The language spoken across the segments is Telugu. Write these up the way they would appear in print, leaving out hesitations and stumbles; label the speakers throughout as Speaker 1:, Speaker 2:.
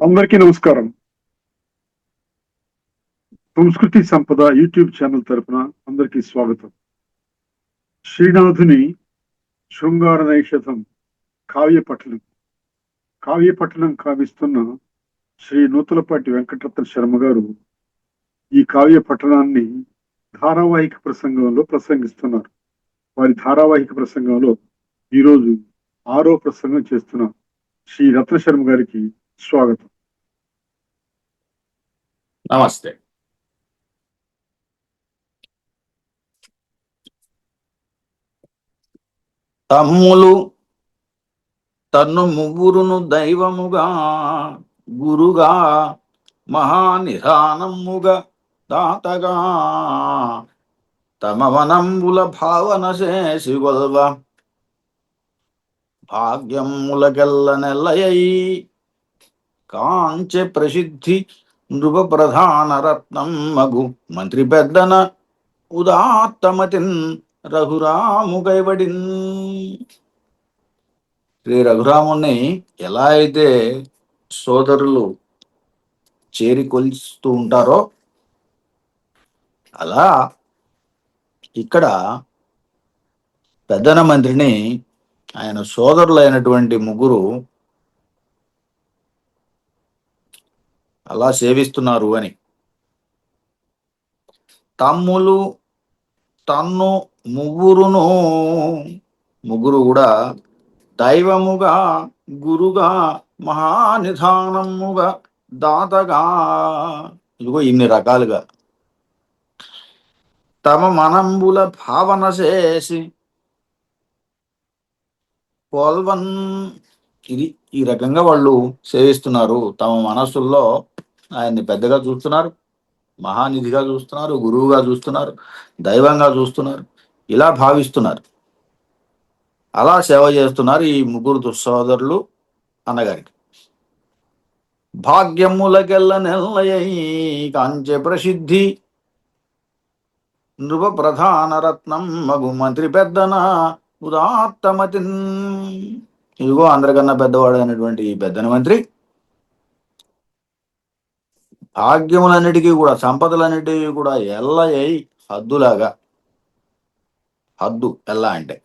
Speaker 1: అందరికీ నమస్కారం. సంస్కృతి సంపద యూట్యూబ్ ఛానల్ తరపున అందరికీ స్వాగతం. శ్రీనాథుని శృంగార నైషధం కావ్యపఠనం కావిస్తున్న శ్రీ నూతలపాటి వెంకటరత్న శర్మ గారు ఈ కావ్య పఠనాన్ని ధారావాహిక ప్రసంగంలో ప్రసంగిస్తున్నారు. వారి ధారావాహిక ప్రసంగంలో ఈరోజు 6వ ప్రసంగం చేస్తున్న శ్రీ రత్న శర్మ గారికి స్వాగతం.
Speaker 2: నమస్తే. తమ్ములు తన్ను ముగ్గురును దైవముగా గురుగా మహానిధానముగా దాతగా తమ వనంబుల భావన చేసి గొల్వ భాగ్యములకెల్ల నెల్లయై కాంచె ప్రసిద్ధి నృప ప్రధాన రత్నం మగు మంత్రి పెద్దన ఉదాత్తమతిన్ రఘురాము కైవడిన్. శ్రీ రఘురాముని ఎలా అయితే సోదరులు చేరి కొలుస్తూ ఉంటారో అలా ఇక్కడ పెద్దన మంత్రిని ఆయన సోదరులైనటువంటి ముగ్గురు అలా సేవిస్తున్నారు అని. తమ్ములు తన్ను ముగ్గురు కూడా దైవముగా గురుగా మహానిధానముగా దాతగా ఇదిగో ఇన్ని రకాలుగా తమ మనంబుల భావన చేసి కోల్వన్ ఇది ఈ రకంగా వాళ్ళు సేవిస్తున్నారు. తమ మనస్సుల్లో ఆయన్ని పెద్దగా చూస్తున్నారు, మహానిధిగా చూస్తున్నారు, గురువుగా చూస్తున్నారు, దైవంగా చూస్తున్నారు, ఇలా భావిస్తున్నారు. అలా సేవ చేస్తున్నారు ఈ ముగ్గురు సోదరులు అన్నగారికి. భాగ్యములకెల్ల నెల్లయై కాంచె ప్రసిద్ధి నృప ప్రధాన రత్నం మగు మంత్రి పెద్దన ఉదాత్తమతిన్. ఇదిగో అందరికన్నా పెద్దవాడు అయినటువంటి ఈ పెద్దన మంత్రి భాగ్యములన్నిటికీ కూడా సంపదలన్నిటికీ కూడా ఎల్లయై హద్దులాగా, హద్దు ఎల్ల అంటే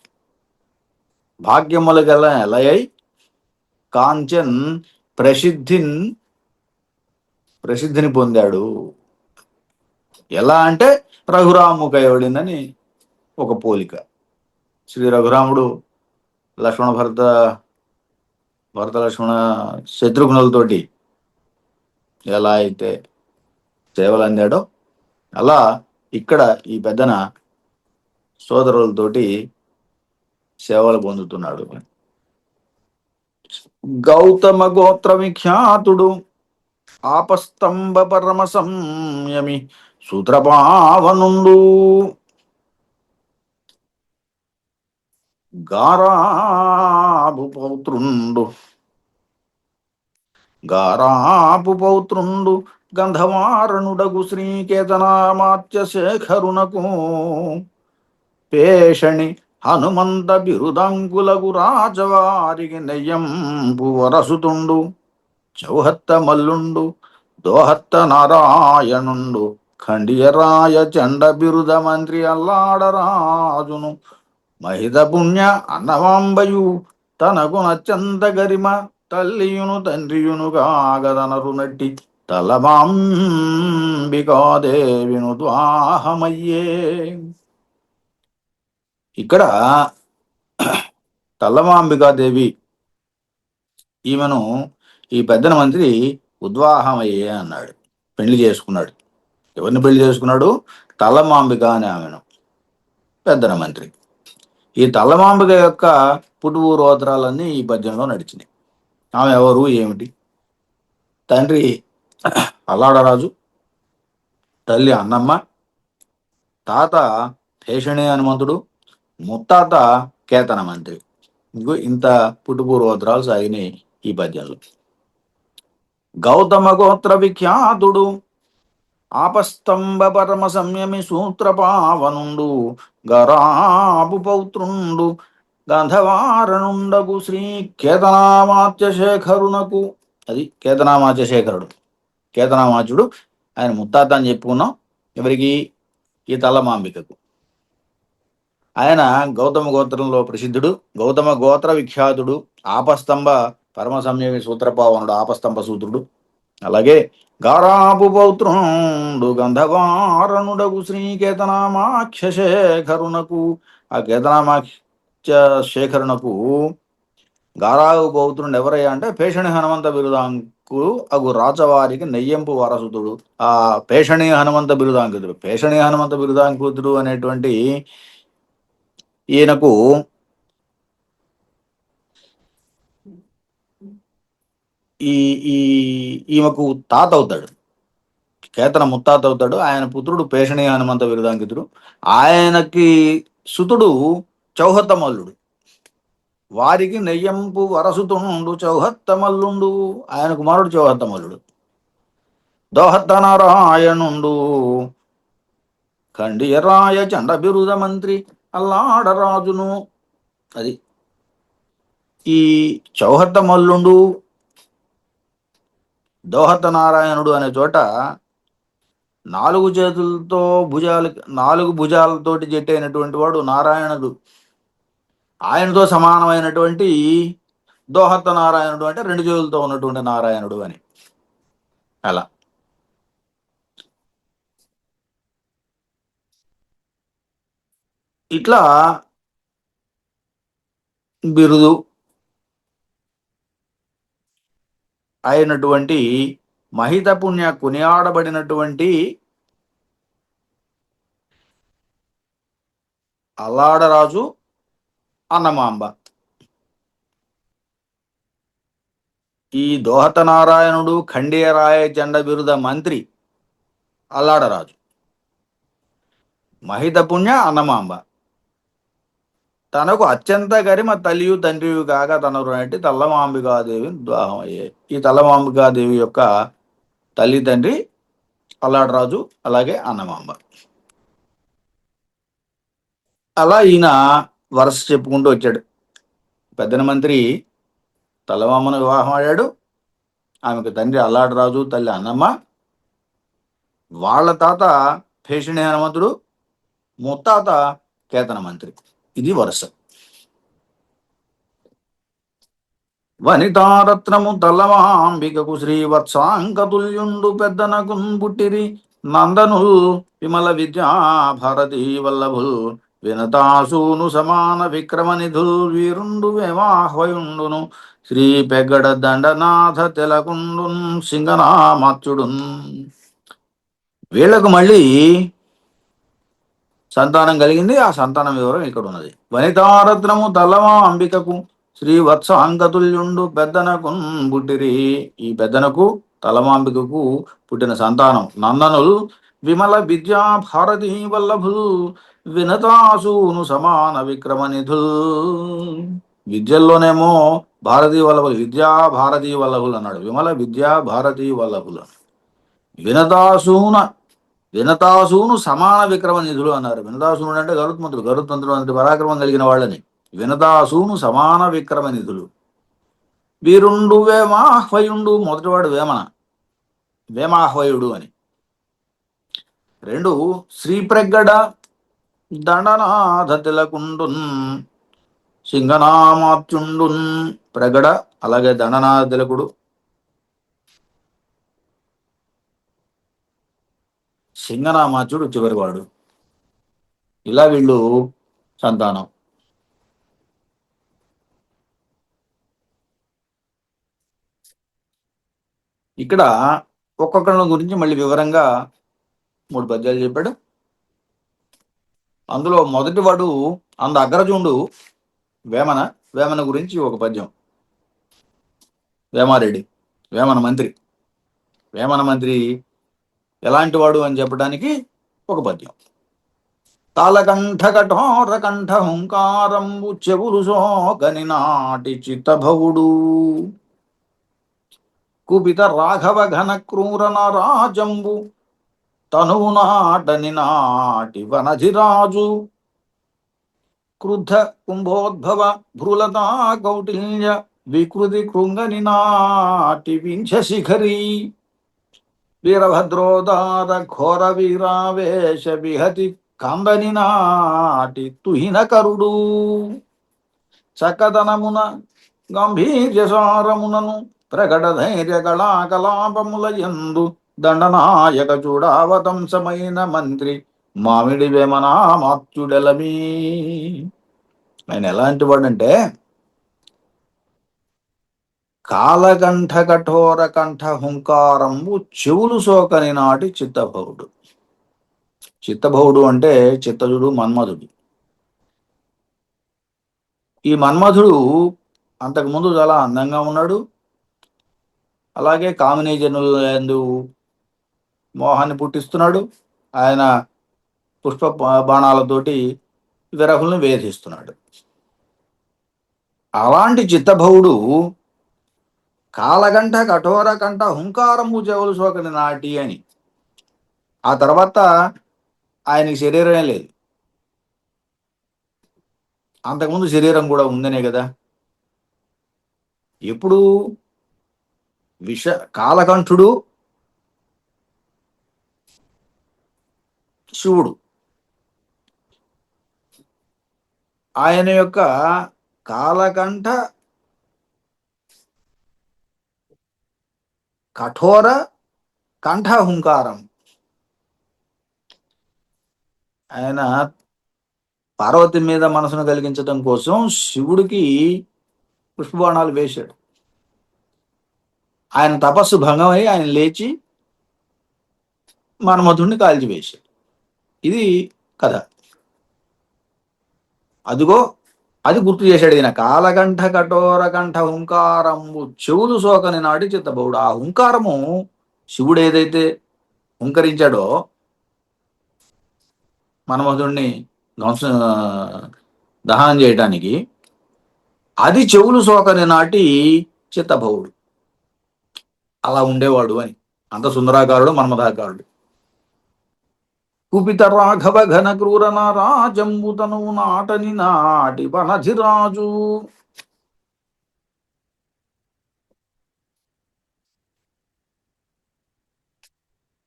Speaker 2: భాగ్యములకెల్లా ఎల్లయై కాంచన్ ప్రసిద్ధిని పొందాడు. ఎలా అంటే రఘురాము కైవడిందని ఒక పోలిక. శ్రీ రఘురాముడు భరత లక్ష్మణ శత్రుఘ్నులతోటి ఎలా అయితే సేవలు అందాడో అలా ఇక్కడ ఈ పెద్దన సోదరులతోటి సేవలు పొందుతున్నాడు. గౌతమ గోత్ర విఖ్యాతుడు ఆపస్తంభ పరమ సంయమి సూత్రపావనుండు గారాపు పౌత్రుండు గంధవారణుడగు శ్రీకేతనామాత్య శేఖరునకు పేషణి హనుమంత బిరుదంకులకు రాజవారికి నెయ్యంపు వరసుతుండు చౌహత్త మల్లుండు దోహత్త నారాయణుండు ఖండియరాయ చండ బిరుద మంత్రి అల్లాడరాజును మహిత పుణ్య అన్నవాంబయు తనకు నచ్చంత గరిమ తల్లియును తండ్రియును కాగదనరు నట్టి తలమాంబికాదేవిను ద్వాహమయ్యే. ఇక్కడ తల్లమాంబికాదేవి ఈమెను ఈ పెద్దన మంత్రి ఉద్వాహమయ్యే అన్నాడు, పెళ్లి చేసుకున్నాడు. ఎవరిని పెళ్లి చేసుకున్నాడు? తల్లమాంబిక అనే ఆమెను, పెద్దన మంత్రి. ఈ తల్లమాంబిక యొక్క పుట్టుపూర్వోత్తరాలన్నీ ఈ పద్యంలో నడిచినాయి. ఆమె ఎవరు, ఏమిటి? తండ్రి అల్లాడరాజు, తల్లి అన్నమ్మ, తాత భేషణి హనుమంతుడు, ముత్తాత కేతన మంత్రి. ఇంత పుట్టుపూర్వోత్తరాలు సాగినాయి ఈ పద్యంలో. గౌతమ గోత్ర విఖ్యాతుడు ఆపస్తంభ పరమ సంయమి సూత్రపావనుండు గరాపు పౌత్రుండు గంధవారణుండగు శ్రీ కేతనామాత్య శేఖరునకు. అది కేతనామాచ శేఖరుడు. కేతనామాచుడు ఆయన ముత్తాత అని చెప్పుకున్నాం. ఎవరికి? ఈ తల్లమాంబికకు. ఆయన గౌతమ గోత్రంలో ప్రసిద్ధుడు, గౌతమ గోత్ర విఖ్యాతుడు, ఆపస్తంభ పరమ సంయమి సూత్రపావనుడు, ఆపస్తంభ సూత్రుడు. అలాగే గారాపు పౌత్రుండు గంధవారణుడగు శ్రీకేతనామాఖ్య శేఖరునకు, ఆ కేతనామాఖ్య శేఖరునకు గారాపు పౌత్రుడు ఎవరయ్యా అంటే పేషణి హనుమంత బిరుదాంకుడు అగు రాచవారికి నెయ్యంపు వారసుతుడు. ఆ పేషణి హనుమంత బిరుదాంకుతుడు, పేషణి హనుమంత బిరుదాంకుతుడు అనేటువంటి ఈయనకు ఈ ఈ ఈమెకు తాత అవుతాడు, కేతన ముత్తాత అవుతాడు. ఆయన పుత్రుడు పేషణి హనుమంత బిరుదాంకితుడు. ఆయనకి సుతుడు చౌహత్తమల్లుడు, వారికి నెయ్యంపు వరసుతుండు చౌహత్తమల్లుండు. ఆయన కుమారుడు చౌహత్తమల్లుడు. దోహత్త నారాయణుండు ఖండియరాయ చండ బిరుద మంత్రి అల్లాడరాజును. అది ఈ చౌహత్తమల్లుండు, దోహత నారాయణుడు అనే చోట 4 చేతులతో భుజాలు, 4 భుజాలతోటి జట్టైనటువంటి వాడు నారాయణుడు. ఆయనతో సమానమైనటువంటి దోహత నారాయణుడు అంటే 2 చేతులతో ఉన్నటువంటి నారాయణుడు అని. అలా ఇట్లా బిరుదు అయినటువంటి మహిత పుణ్య కొనియాడబడినటువంటి అల్లాడరాజు అన్నమాంబ. ఈ దోహత నారాయణుడు ఖండియరాయ చండ బిరుద మంత్రి అల్లాడరాజు, మహిత పుణ్య అన్నమాంబ. తనకు అత్యంత గరిమ తల్లియు తండ్రియు కాగా తనరు నటి తల్లమాంబికాదేవిని వివాహం అయ్యాయి. ఈ తల్లమాంబికాదేవి యొక్క తల్లి తండ్రి అల్లాడరాజు, అలాగే అన్నమాంబ. అలా ఈయన వరుస చెప్పుకుంటూ వచ్చాడు. పెద్దన మంత్రి తల్లమాంబను వివాహం అయ్యాడు. ఆమెకు తండ్రి అల్లాడరాజు, తల్లి అన్నమ్మ. వాళ్ళ తాత పేషణి హనుమంతుడు, ముత్తాత కేతన మంత్రి. ఇది వరుస. వనితారత్నము తల్లమాంబికకు శ్రీవత్సాంకతుల్యుండు పెద్దనకున్ పుట్టిరి నందనుల్ విమల విద్యా భారతీ వల్లభుల్ వినతాసూను సమాన విక్రమనిధుల్ వీరుండు వేమాహ్వయుండును శ్రీ పెగ్గడ దండనాథ తెలకుండున్ సింగనామాత్యుడున్. వీళ్లకు మళ్ళీ సంతానం కలిగింది. ఆ సంతానం వివరం ఇక్కడ ఉన్నది. వనితారత్నము తల్లమాంబికకు శ్రీవత్స అంకతుల్యుండు పెద్దనకున్ పుట్టిరి. ఈ పెద్దనకు తలమాంబికకు పుట్టిన సంతానం నందనుల్ విమల విద్యా భారతీ వల్లభుల్ వినతాసూను సమాన విక్రమనిధుల్. విద్యల్లోనేమో భారతీ వల్లభులు, విద్యా భారతీ వల్లభులు అన్నాడు. విమల విద్యా భారతీ వల్లభులు. వినతాసూను సమాన విక్రమ నిధులు అన్నారు. వినతాసూనుడు అంటే గరుత్మంతుడు, గరుత్మంతుడు అంటే పరాక్రమం కలిగిన వాళ్ళని. వినతాసూను సమాన విక్రమ నిధులు. వీరుండు వేమాహ్వయుండు, మొదటివాడు వేమన, వేమాహ్వయుడు అని. 2 శ్రీప్రగ్గడ దండనాథ తిలకుండున్ సింగనామాత్యుండున్. ప్రగడ అలాగే దండనాథ తిలకుడు, సింగనామాచుడు చివరివాడు. ఇలా వీళ్ళు సంతానం. ఇక్కడ ఒక్కొక్కళ్ళ గురించి మళ్ళీ వివరంగా 3 పద్యాలు చెప్పాడు. అందులో మొదటివాడు అంద అగ్రజుండు వేమన. వేమన గురించి ఒక పద్యం. వేమారెడ్డి, వేమన మంత్రి. వేమన మంత్రి ఎలాంటి వాడు అని చెప్పడానికి ఒక పద్యం. తాళకంఠ కఠోర కంఠ హుంకారంబు చెవులు సోగని నాటి చిత్తభవుడు కుపిత రాఘవ ఘన క్రూర నరాజంబు తనువు నాటని నాటి వనధిరాజు క్రుద్ధ కుంభోద్భవ భ్రులతా కౌటిల్య వికృతి కృంగని నాటి వింఛ శిఖరీ వీరభద్రోదార ఘోర వీరావేశ విహతి కందని నాటి తుహిన కరుడు చక్కదనమున గంభీర్యసారమునను ప్రకట ధైర్య కళాకలాపముల యందు దండనాయక చూడావతంసమైన మంత్రి మామిడి వేమనామాత్యుడెలమీ. ఆయన ఎలాంటి వాడంటే కాలకంఠ కఠోర కంఠ హుంకారంబు చెవులు సోకని నాటి చిత్తభవుడు. చిత్తభవుడు అంటే చిత్తజుడు, మన్మధుడు. ఈ మన్మధుడు అంతకుముందు చాలా అందంగా ఉన్నాడు. అలాగే కామినీజనుల యందు మోహాన్ని పుట్టిస్తున్నాడు. ఆయన పుష్ప బాణాలతోటి విరహుల్ని వేధిస్తున్నాడు. అలాంటి చిత్తభవుడు కాలకంఠ కఠోర కంఠ హుంకారము చెవులు సోకని నాటి అని. ఆ తర్వాత ఆయనకి శరీరమే లేదు. అంతకుముందు శరీరం కూడా ఉందనే కదా. ఎప్పుడు కాలకంఠుడు శివుడు. ఆయన యొక్క కాలకంఠ కఠోర కంఠ హుంకారం. ఆయన పార్వతి మీద మనసును కలిగించడం కోసం శివుడికి పుష్పబాణాలు వేశాడు. ఆయన తపస్సు భంగమై ఆయన లేచి మన్మధుడిని కాల్చివేశాడు. ఇది కథ. అదిగో అది గుర్తు చేశాడు ఈయన. కాలకంఠ కఠోర కంఠ హుంకారంబు చెవులు సోకని నాటి చిత్తభవుడు. ఆ హుంకారము శివుడు ఏదైతే హుంకరించాడో మన్మధుడిని దహనం చేయటానికి, అది చెవులు సోకని నాటి చిత్తభవుడు. అలా ఉండేవాడు అని. అంత సుందరాకారుడు, మన్మధాకారుడు. కుపిత రాఘవ ఘన క్రూర నారాజంబుతను నాటని నాటి వనధిరాజు.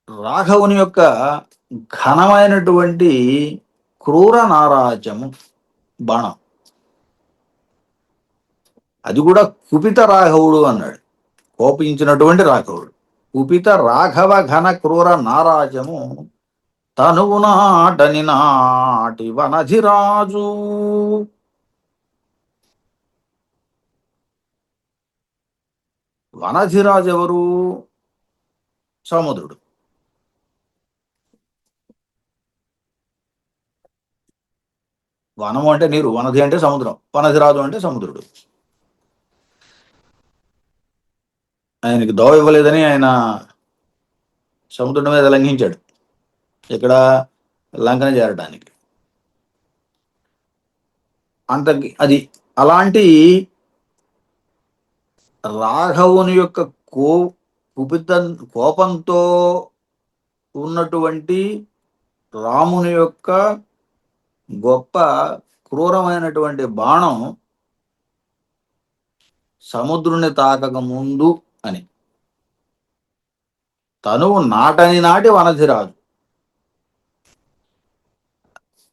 Speaker 2: రాఘవుని యొక్క ఘనమైనటువంటి క్రూర నారాజము బాణం, అది కూడా కుపిత రాఘవుడు అన్నాడు. కోపించినటువంటి రాఘవుడు. కుపిత రాఘవ ఘన క్రూర నారాజము తనువు నాటని నాటి వనధిరాజు. వనధిరాజు ఎవరు? సముద్రుడు. వనము అంటే నీరు, వనధి అంటే సముద్రం, వనధిరాజు అంటే సముద్రుడు. ఆయనకి దోవ ఇవ్వలేదని ఆయన సముద్రుడి మీద లంఘించాడు. ఇక్కడ లంకన చేరడానికి. అది అలాంటి రాఘవుని యొక్క కోపంతో ఉన్నటువంటి రాముని యొక్క గొప్ప క్రూరమైనటువంటి బాణం సముద్రుని తాకక ముందు అని. తనువు నాటని నాటి వనధిరాజు.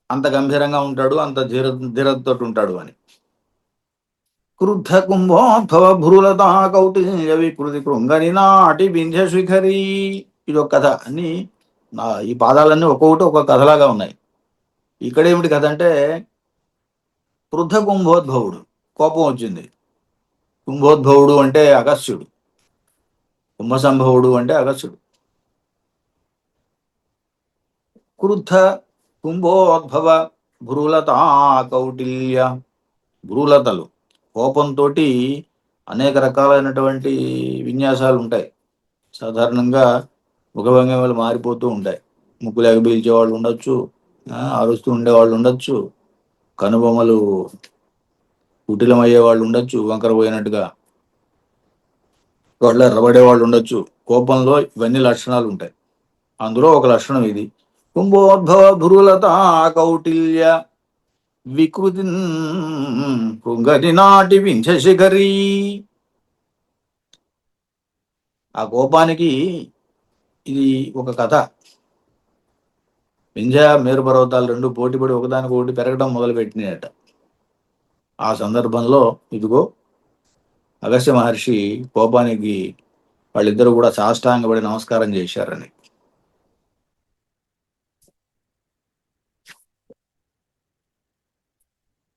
Speaker 2: అంత గంభీరంగా ఉంటాడు, అంత ధీరతో ఉంటాడు అని. క్రుద్ధ కుంభోద్భవ భ్రులతా కౌటిల్య వికృతి కృంగని నాటి వింధ్య శిఖరీ. ఇది ఒక కథ. అన్ని ఈ పాదాలన్నీ ఒక్కొక్కటి ఒక్కొక్క కథలాగా ఉన్నాయి. ఇక్కడేమిటి కథ అంటే, క్రుద్ధ కుంభోద్భవుడు, కోపం వచ్చింది. కుంభోద్భవుడు అంటే అగస్త్యుడు, కుంభసంభవుడు అంటే అగస్త్యుడు. క్రుద్ధ కుంభోద్భవ భ్రులతా కౌటిల్య. భ్రూలతలు కోపంతో అనేక రకాలైనటువంటి విన్యాసాలు ఉంటాయి. సాధారణంగా ముఖభంగిమలు మారిపోతూ ఉంటాయి. ముక్కులు ఎగబీల్చేవాళ్ళు ఉండొచ్చు, అరుస్తూ ఉండేవాళ్ళు ఉండొచ్చు, కనుబొమ్మలు కుటిలమయ్యే వాళ్ళు ఉండొచ్చు, వంకర పోయినట్టుగా వాళ్ళ ఎర్రబడే వాళ్ళు ఉండొచ్చు. కోపంలో ఇవన్నీ లక్షణాలు ఉంటాయి. అందులో ఒక లక్షణం ఇది. కుంభోద్భవ భ్రులత కౌటిల్య వికృతి కృంగని నాటి వింశశిఖరీ. ఆ కోపానికి ఇది ఒక కథ. వింధ్య మేరు పర్వతాలు రెండు పోటీపడి ఒకదానికొకటి పెరగడం మొదలుపెట్టినాయట. ఆ సందర్భంలో ఇదిగో అగస్త్య మహర్షి కోపానికి వాళ్ళిద్దరూ కూడా సాష్టాంగపడి నమస్కారం చేశారని.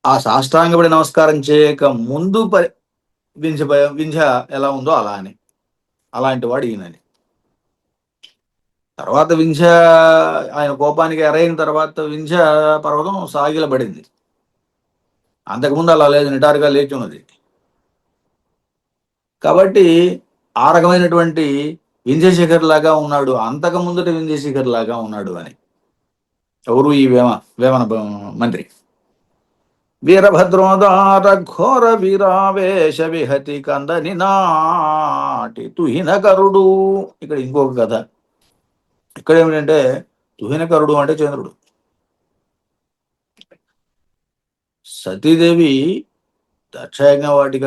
Speaker 2: ఆ సాష్టాంగపడి నమస్కారం చేయక ముందు వింధ్య వింధ్య ఎలా ఉందో అలా అని, అలాంటి వాడు ఈయనని. తర్వాత వింధ్య ఆయన కోపానికి ఎరైన తర్వాత వింధ్య పర్వతం సాగిలబడింది. అంతకుముందు అలా లేదు, నిటారుగా లేచి ఉన్నది. కాబట్టి ఆ రకమైనటువంటి వింధ్యశేఖర్ లాగా ఉన్నాడు, అంతకు ముందటి వింధ్యశేఖర్ లాగా ఉన్నాడు అని. ఎవరు ఈ వేమన మంత్రి. వీరభద్రోదార ఘోర వీరావేశ విహతి కందని నాటి తుహినకరుడు. ఇక్కడ ఇంకొక కథ. ఇక్కడ ఏమిటంటే తుహినకరుడు అంటే చంద్రుడు. సతీదేవి దక్షయజ్ఞ వాటిక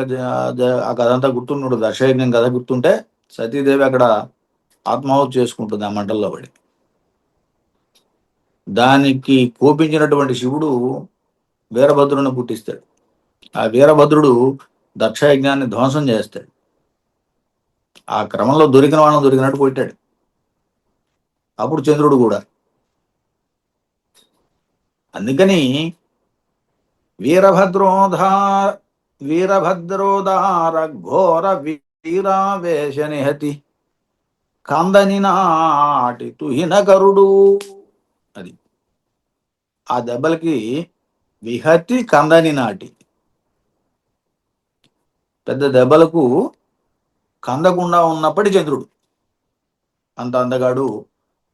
Speaker 2: ఆ కథ అంతా గుర్తున్నాడు. దక్షయజ్ఞం కథ గుర్తుంటే సతీదేవి అక్కడ ఆత్మాహుతి చేసుకుంటుంది ఆ మంటల్లో పడి. దానికి కోపించినటువంటి శివుడు వీరభద్రుని పుట్టిస్తాడు. ఆ వీరభద్రుడు దక్షయజ్ఞాన్ని ధ్వంసం చేస్తాడు. ఆ క్రమంలో దొరికిన వాళ్ళని దొరికినట్టు కొట్టాడు. అప్పుడు చంద్రుడు కూడా. అందుకని వీరభద్రోదార ఘోర వీరావేశ నిహతి కందని నాటి తుహినకరుడు. అది ఆ దెబ్బలకి విహతి కందని నాటి, పెద్ద దెబ్బలకు కందకుండా ఉన్నప్పటి చంద్రుడు. అంత అందగాడు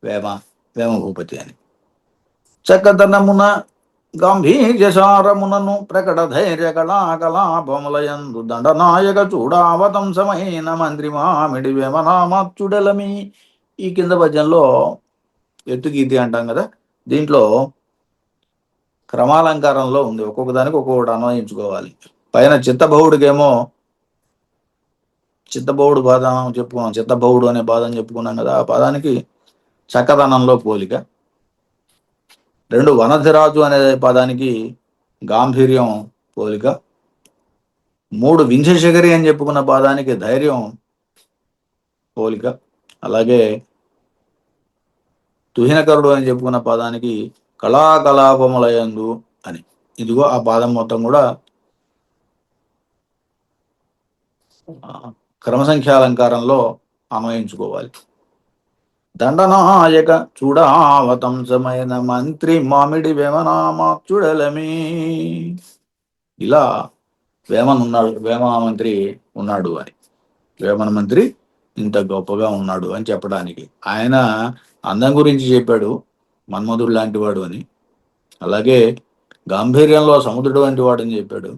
Speaker 2: వేమ భూపతి అని. చక్కదనమున గంభీర్యసారమునను ప్రకట ధైర్య కళాకలాపములయందు దండనాయక చూడావతంసమైన మంత్రి మామిడి వేమనామాత్యుడలమి. ఈ కింద పద్యంలో ఎత్తుగీతి అంటాం కదా, దీంట్లో క్రమాలంకారంలో ఉంది. ఒక్కొక్క దానికి ఒక్కొక్కటి అన్వయించుకోవాలి. పైన చిత్తబహుడికేమో చిత్తబహుడు పాదం చెప్పుకున్నాం, చిత్తబహుడు అనే పాదం చెప్పుకున్నాం కదా, ఆ పదానికి చక్కదనంలో పోలిక. రెండు వనధిరాజు అనే పదానికి గాంభీర్యం పోలిక. మూడు వింధ్యశిఖరి అని చెప్పుకున్న పదానికి ధైర్యం పోలిక. అలాగే తుహినకరుడు అని చెప్పుకున్న పదానికి కళాకలాపములయందు అని. ఇదిగో ఆ పాదం మొత్తం కూడా క్రమసంఖ్యాలంకారంలో అన్వయించుకోవాలి. దండనాయక చూడావతంసమైన మంత్రి మామిడి వేమనామాత్యుడలమి. ఇలా వేమన్ ఉన్నాడు, వేమన మంత్రి ఉన్నాడు అని. వేమన మంత్రి ఇంత గొప్పగా ఉన్నాడు అని చెప్పడానికి. ఆయన అందం గురించి చెప్పాడు, మన్మధుడు లాంటి వాడు అని. అలాగే గాంభీర్యంలో సముద్రుడు వంటి వాడని చెప్పాడు.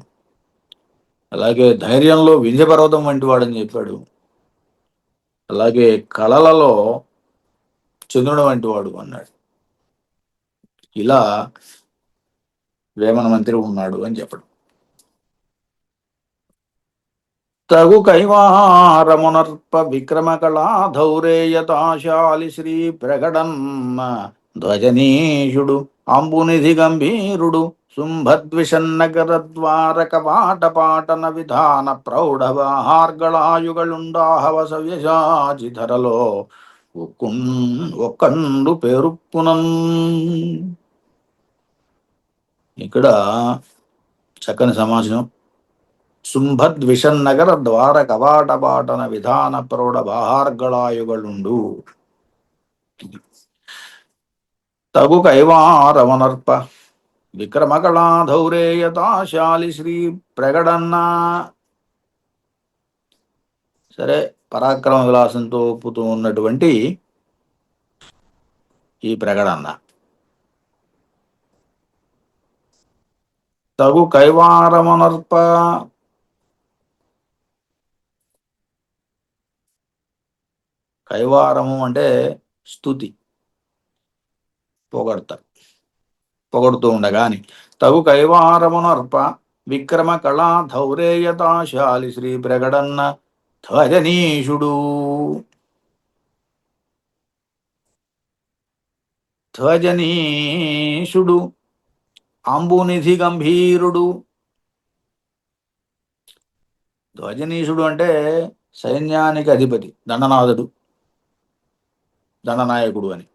Speaker 2: అలాగే ధైర్యంలో వింధ్యపర్వతం వంటి వాడని చెప్పాడు. అలాగే కళలలో చంద్రుడు వంటి వాడు అన్నాడు. ఇలా వేమన మంత్రి ఉన్నాడు అని చెప్పడం. తగు కైవారమునర్ప విక్రమ కళా ధౌరేయతాశాలి శ్రీ ప్రగడన్న ధ్వజనీషుడు అంబునిధి గంభీరుడు శుంభద్విషన్నగర ద్వారక పాటన విధాన ప్రౌఢవాహార్గళాయుగళుండాహవ సవ్యసాచి ధరలో ఒక్కండు పేరుక్కునన్. ఇక్కడ చక్కని సమాజం. శుంభద్విషన్నగర ద్వార కవాటపాటన విధాన ప్రౌఢ బాహార్గళాయుగళుండు. తగు కైవారవనర్ప విక్రమకళాధౌరేయతాశాలి శ్రీ ప్రగడన్న. సరే, పరాక్రమ విలాసంతో ఒప్పుతూ ఉన్నటువంటి ఈ ప్రగడన్న. తగు కైవారమనర్ప, కైవారము అంటే స్తుతి, పొగడత. పొగడుతూ ఉండగాని తగు కైవారమునర్ప విక్రమ కళా ధౌరేయతాశాలి శ్రీ ప్రగడన్న ధ్వజనీషుడు. ధ్వజనీషుడు అంబునిధి గంభీరుడు. ధ్వజనీషుడు అంటే సైన్యానికి అధిపతి, దండనాథుడు, దండనాయకుడు అని,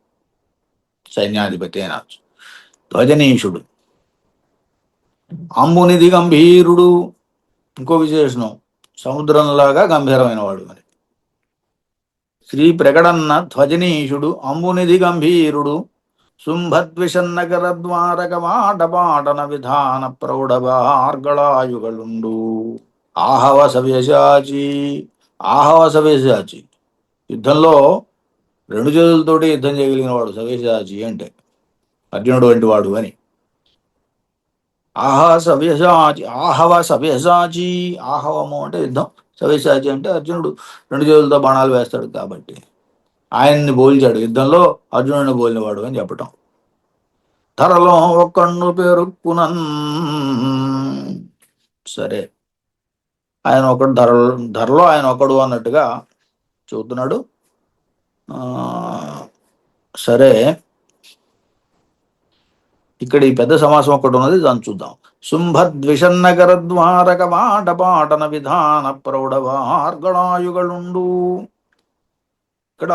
Speaker 2: సైన్యాధిపతి అని అర్థం. ధ్వజనీషుడు అంబునిధి గంభీరుడు, ఇంకో విశేషణం, సముద్రంలాగా గంభీరమైన వాడు అని. శ్రీ ప్రకటన్న ధ్వజనీషుడు అంబునిధి గంభీరుడు శుంభద్విషన్నగర ద్వారక మాటపాటన విధాన ప్రౌఢవార్గళాయుగలుండు. ఆహవ సవ్యసాచి, ఆహవ సవ్యసాచి, యుద్ధంలో రెండు చేతులతోటి యుద్ధం చేయగలిగిన వాడు సవ్యసాచి అంటే అర్జునుడు వంటి వాడు అని. ఆహవ సవ్యసాచి, ఆహవ సవ్యసాచి, ఆహవము అంటే యుద్ధం, సవ్యసాచి అంటే అర్జునుడు రెండు చేతులతో బాణాలు వేస్తాడు కాబట్టి ఆయన్ని పోల్చాడు, యుద్ధంలో అర్జునుడిని పోలినవాడు అని చెప్పటం. ధరలో ఒక్కడు పేరుకునన్, సరే ఆయన ఒకడు, ధరలో ఆయన ఒకడు అన్నట్టుగా చెబుతున్నాడు. సరే, ఇక్కడ ఈ పెద్ద సమాసం ఒకటి ఉన్నది, దాన్ని చూద్దాం. శుంభద్విషన్నగర ద్వారక మాటపాటన విధాన ప్రౌఢవార్గళాయుగలుండు. ఇక్కడ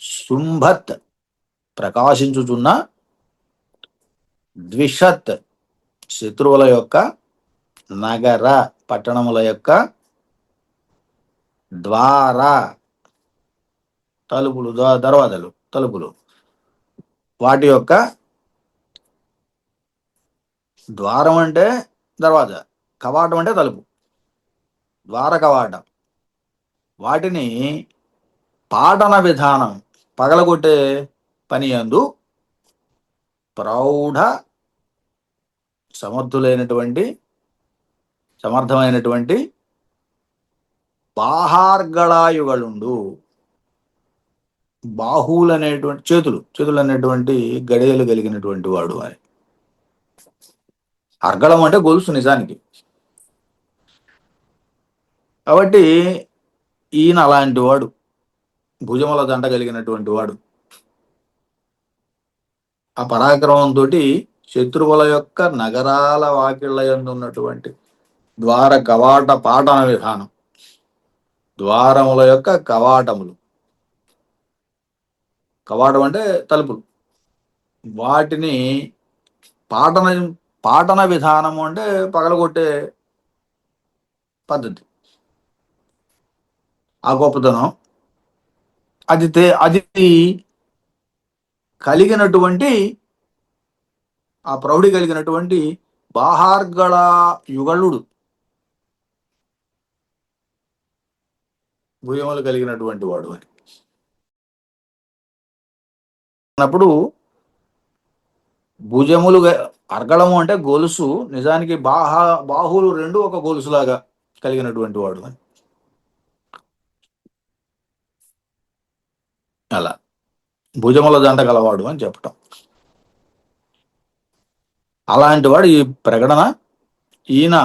Speaker 2: శుంభత్ ప్రకాశించుచున్న, ద్విషత్ శత్రువుల యొక్క, నగర పట్టణముల యొక్క, ద్వార తలుపులు, దర్వాజలు తలుపులు, వాటి యొక్క, ద్వారం అంటే దర్వాజా, కవాటం అంటే తలుపు, ద్వార కవాటం, వాటిని పాటన విధానం పగలగొట్టే పని యందు ప్రౌఢ సమర్థమైనటువంటి బాహార్గళాయుగలుండు. బాహువులు అనేటువంటి చేతులు అనేటువంటి గడియలు కలిగినటువంటి వాడు అని. అర్గళం అంటే గొలుసు నిజానికి. కాబట్టి ఈయన అలాంటి వాడు, భుజముల దండ కలిగినటువంటి వాడు. ఆ పరాక్రమంతో శత్రువుల యొక్క నగరాల వాకిళ్ల యందు ఉన్నటువంటి ద్వార కవాట పాటన విధానం, ద్వారముల యొక్క కవాటములు, కవాటం అంటే తలుపులు, వాటిని పాటన విధానము అంటే పగలగొట్టే పద్ధతి, ఆ గొప్పతనం అది కలిగినటువంటి, ఆ ప్రౌఢి కలిగినటువంటి బాహార్గళ యుగళుడు, భుజములు కలిగినటువంటి వాడు అని అన్నప్పుడు, భుజములు, అర్గళము అంటే గొలుసు, నిజానికి బాహువులు రెండు ఒక గొలుసులాగా కలిగినటువంటి వాడు అని. అలా భుజముల దండ గలవాడు అని చెప్పటం. అలాంటి వాడు ఈ ప్రకటన. ఈయన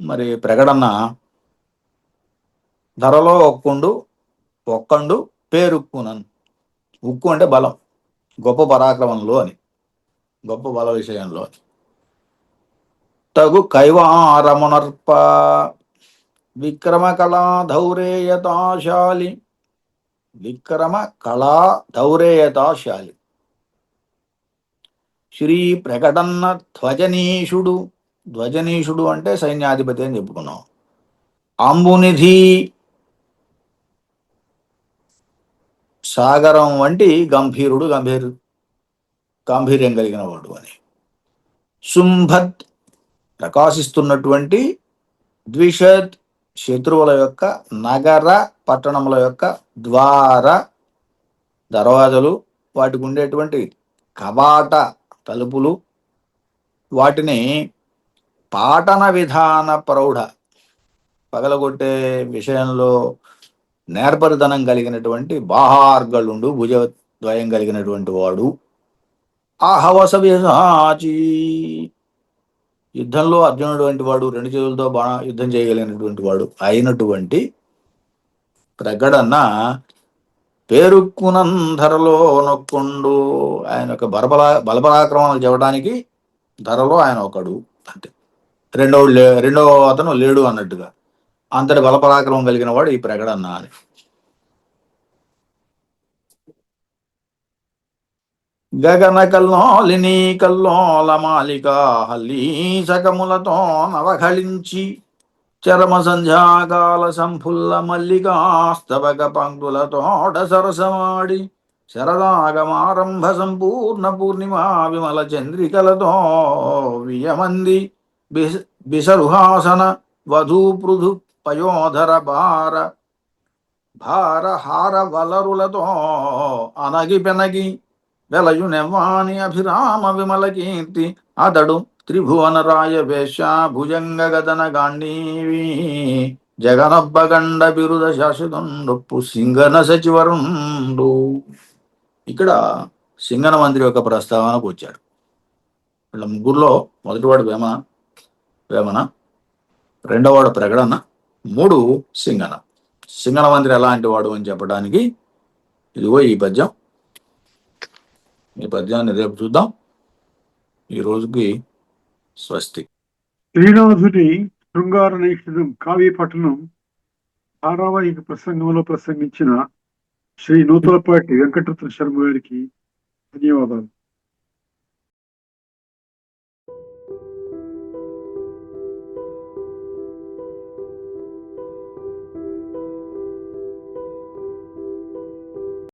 Speaker 2: మరి ప్రకటన ధరలో ఒక్కండు పేరుక్కునన్. ఉక్కు అంటే బలం, గొప్ప పరాక్రమంలో అని, గొప్ప బల విషయంలో అని. తగు కైవారమునర్ప విక్రమ కళా ధౌరేయతాశాలి, విక్రమ కళా ధౌరేయతాశాలి శ్రీ ప్రకటన్న ధ్వజనీషుడు. ధ్వజనీషుడు అంటే సైన్యాధిపతి అని చెప్పుకున్నాం. అంబునిధి, సాగరం వంటి గంభీరుడు, గాంభీర్యం కలిగిన వాడు అని. శుంభత్ ప్రకాశిస్తున్నటువంటి, ద్విషత్ శత్రువుల యొక్క, నగర పట్టణముల యొక్క, ద్వార దర్వాజలు, వాటికి ఉండేటువంటి కవాట తలుపులు, వాటిని పాటన విధాన ప్రౌఢ పగలగొట్టే విషయంలో నేర్పరితనం కలిగినటువంటి బాహార్గళుండు, భుజద్వయం కలిగినటువంటి వాడు ఆహవస విహాచి. యుద్ధంలో అర్జునుడు వంటి వాడు, రెండు చేతులతో యుద్ధం చేయగలిగినటువంటి వాడు అయినటువంటి ప్రగడన్న పేరుక్కునంధరలో నొక్కుండు. ఆయన యొక్క బలపరాక్రమాలు చెప్పడానికి ధరలో ఆయన ఒకడు అంటే రెండో అతను లేడు అన్నట్టుగా అంతటి బలపరాక్రమం కలిగిన వాడు ఈ ప్రగడన్న అని. గగన కల్లోలిని కల్లోల మాలిక హల్లీసకములతో నవఖళించి చరమ సంధ్యాకాల సంఫుల్ల మల్లికాస్తవక పంక్తులతోట సరసమాడి శరదాగమారంభ సంపూర్ణ పూర్ణిమా విమల చంద్రికలతో వియమంది బిసరుహాసన వధూ పృథు పయోధర భారహార వలరులతో అనగి పెనగి వెలయునెవ్వాని అభిరామ విమల కీర్తి అతడు త్రిభువన రాయ వేష భుజంగ గదన గాంధీవి జగనబ్బగండ బిరుద శాశ్వతండొప్పు సింగన సచివరుండు. ఇక్కడ సింగన మంత్రి యొక్క ప్రస్తావనకు వచ్చాడు. వీళ్ళ ముగ్గురులో మొదటివాడు వేమన, రెండోవాడు ప్రగడన్న, మూడు సింగన. సింగన మంత్రి ఎలాంటి వాడు అని చెప్పడానికి ఇదిగో ఈ పద్యం. ఈ పద్యాన్ని రేపు చూద్దాం. ఈ రోజుకి స్వస్తి.
Speaker 1: శ్రీనాథుని శృంగార నైషధం కావ్య పఠనం ధారావాహిక ప్రసంగంలో ప్రసంగించిన శ్రీ నూతలపాటి వెంకటరత్న శర్మ గారికి ధన్యవాదాలు.